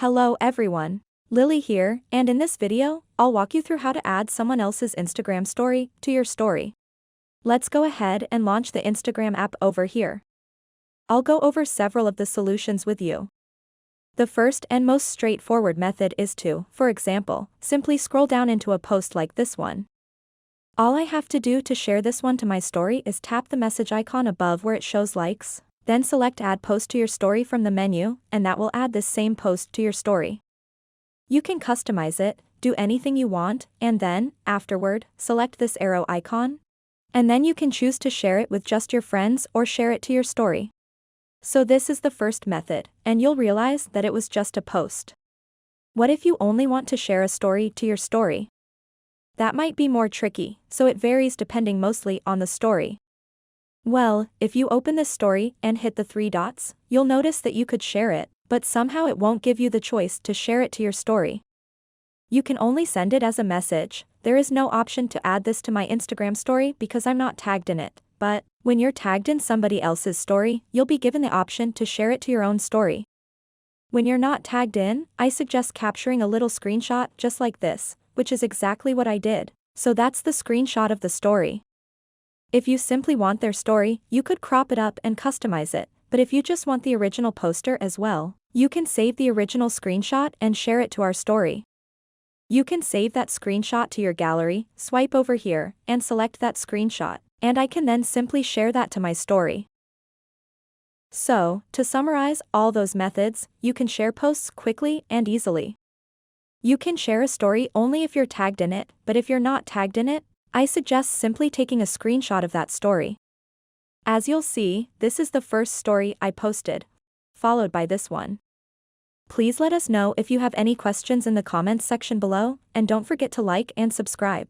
Hello everyone. Lily here, and in this video, I'll walk you through how to add someone else's Instagram story to your story. Let's go ahead and launch the Instagram app over here. I'll go over several of the solutions with you. The first and most straightforward method is to, for example, simply scroll down into a post like this one. All I have to do to share this one to my story is tap the message icon above where it shows likes, then select Add Post to your story from the menu, and that will add this same post to your story. You can customize it, do anything you want, and then, afterward, select this arrow icon. And then you can choose to share it with just your friends or share it to your story. So this is the first method, and you'll realize that it was just a post. What if you only want to share a story to your story? That might be more tricky, so it varies depending mostly on the story. Well, if you open this story and hit the three dots, you'll notice that you could share it, but somehow it won't give you the choice to share it to your story. You can only send it as a message. There is no option to add this to my Instagram story because I'm not tagged in it, but when you're tagged in somebody else's story, you'll be given the option to share it to your own story. When you're not tagged in, I suggest capturing a little screenshot just like this, which is exactly what I did. So that's the screenshot of the story. If you simply want their story, you could crop it up and customize it, but if you just want the original poster as well, you can save the original screenshot and share it to our story. You can save that screenshot to your gallery, swipe over here, and select that screenshot, and I can then simply share that to my story. So, to summarize all those methods, you can share posts quickly and easily. You can share a story only if you're tagged in it, but if you're not tagged in it, I suggest simply taking a screenshot of that story. As you'll see, this is the first story I posted, followed by this one. Please let us know if you have any questions in the comments section below, and don't forget to like and subscribe.